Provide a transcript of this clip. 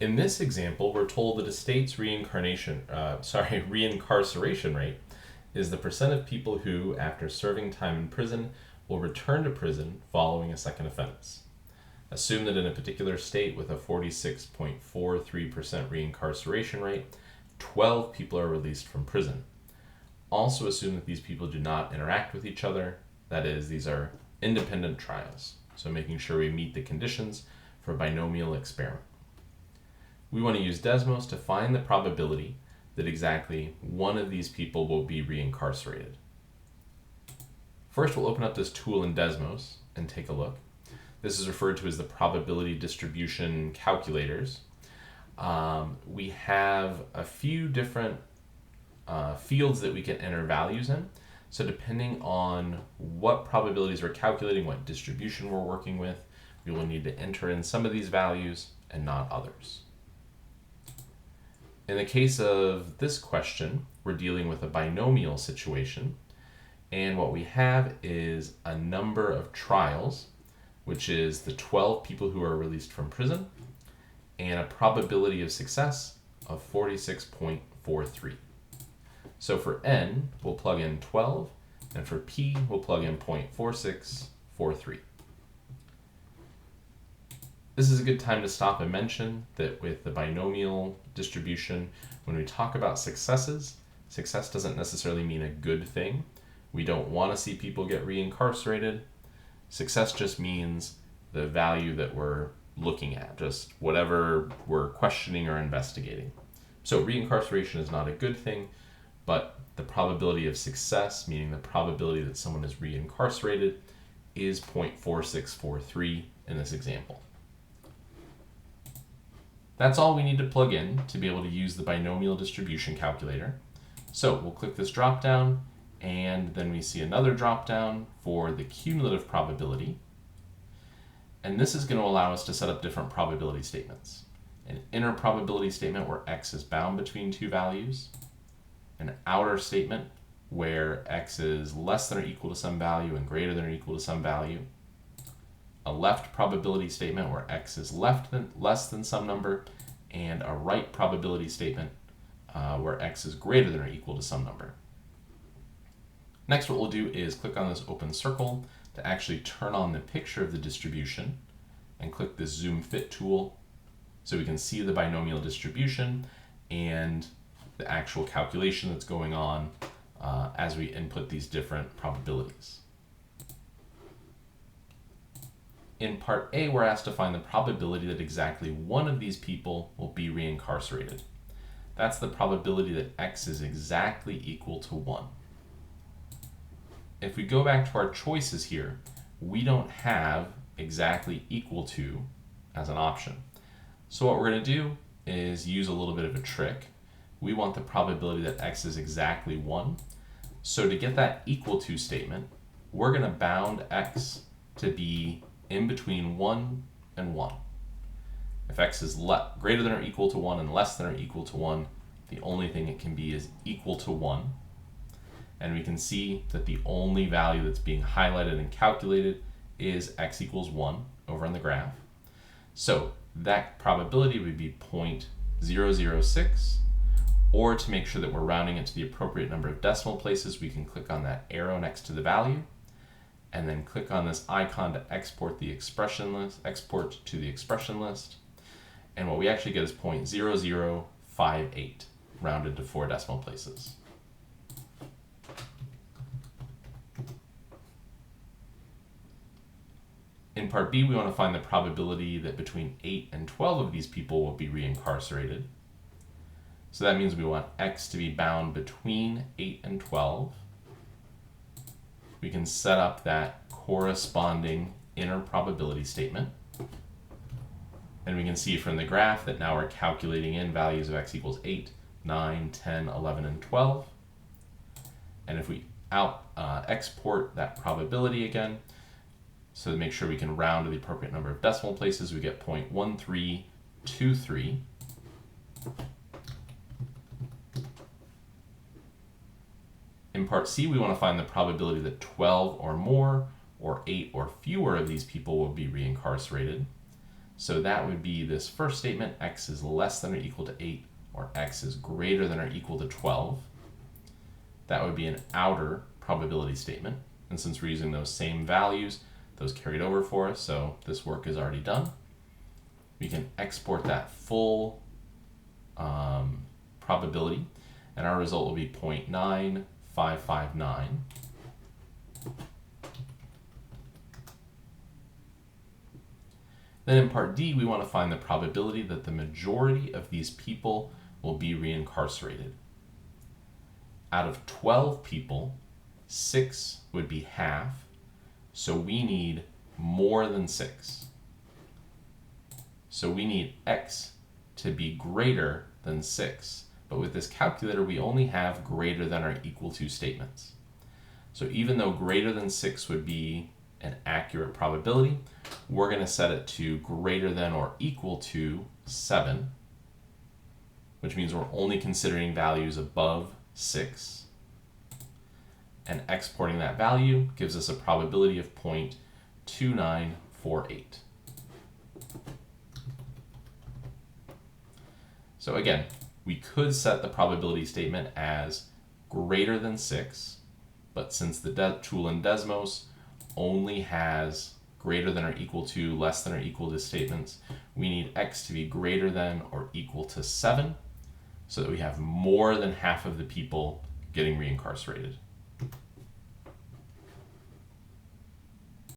In this example, we're told that a state's reincarceration rate is the percent of people who, after serving time in prison, will return to prison following a second offense. Assume that in a particular state with a 46.43% reincarceration rate, 12 people are released from prison. Also assume that these people do not interact with each other. That is, these are independent trials. So making sure we meet the conditions for a binomial experiment. We want to use Desmos to find the probability that exactly one of these people will be reincarcerated. First, we'll open up this tool in Desmos and take a look. This is referred to as the probability distribution calculators. We have a few different fields that we can enter values in. So depending on what probabilities we're calculating, what distribution we're working with, we will need to enter in some of these values and not others. In the case of this question, we're dealing with a binomial situation, and what we have is a number of trials, which is the 12 people who are released from prison, and a probability of success of 46.43. So for n, we'll plug in 12, and for p, we'll plug in 0.4643. This is a good time to stop and mention that with the binomial distribution, when we talk about successes, success doesn't necessarily mean a good thing. We don't want to see people get reincarcerated. Success just means the value that we're looking at, just whatever we're questioning or investigating. So reincarceration is not a good thing, but the probability of success, meaning the probability that someone is reincarcerated, is 0.4643 in this example. That's all we need to plug in to be able to use the binomial distribution calculator. So we'll click this drop down, and then we see another drop down for the cumulative probability. And this is going to allow us to set up different probability statements. An inner probability statement where x is bound between two values, an outer statement where x is less than or equal to some value and greater than or equal to some value, a left probability statement where x is less than some number, and a right probability statement where x is greater than or equal to some number. Next, what we'll do is click on this open circle to actually turn on the picture of the distribution and click this zoom fit tool so we can see the binomial distribution and the actual calculation that's going on as we input these different probabilities. In part A, we're asked to find the probability that exactly one of these people will be reincarcerated. That's the probability that x is exactly equal to 1. If we go back to our choices here, we don't have exactly equal to as an option. So what we're going to do is use a little bit of a trick. We want the probability that x is exactly 1. So to get that equal to statement, we're going to bound x to be in between 1 and 1. If x is greater than or equal to 1 and less than or equal to 1, the only thing it can be is equal to 1. And we can see that the only value that's being highlighted and calculated is x equals 1 over on the graph. So that probability would be 0.006, or to make sure that we're rounding it to the appropriate number of decimal places, we can click on that arrow next to the value, and then click on this icon to export the expression list, export to the expression list. And what we actually get is 0.0058, rounded to 4 decimal places. In part B, we want to find the probability that between 8 and 12 of these people will be reincarcerated. So that means we want x to be bound between 8 and 12. We can set up that corresponding inner probability statement. And we can see from the graph that now we're calculating in values of x equals 8, 9, 10, 11, and 12. And if we export that probability again, so to make sure we can round to the appropriate number of decimal places, we get 0.1323. In part C, we want to find the probability that 12 or more, or 8 or fewer of these people will be reincarcerated. So that would be this first statement, x is less than or equal to 8, or x is greater than or equal to 12. That would be an outer probability statement. And since we're using those same values, those carried over for us, so this work is already done. We can export that full probability, and our result will be 0.9559. Then in part D, we want to find the probability that the majority of these people will be reincarcerated. Out of 12 people, 6 would be half, so we need more than 6. So we need x to be greater than 6. But with this calculator, we only have greater than or equal to statements. So even though greater than 6 would be an accurate probability, we're going to set it to greater than or equal to 7, which means we're only considering values above 6. And exporting that value gives us a probability of 0.2948. So again, we could set the probability statement as greater than 6, but since the tool in Desmos only has greater than or equal to, less than or equal to statements, we need x to be greater than or equal to 7 so that we have more than half of the people getting reincarcerated.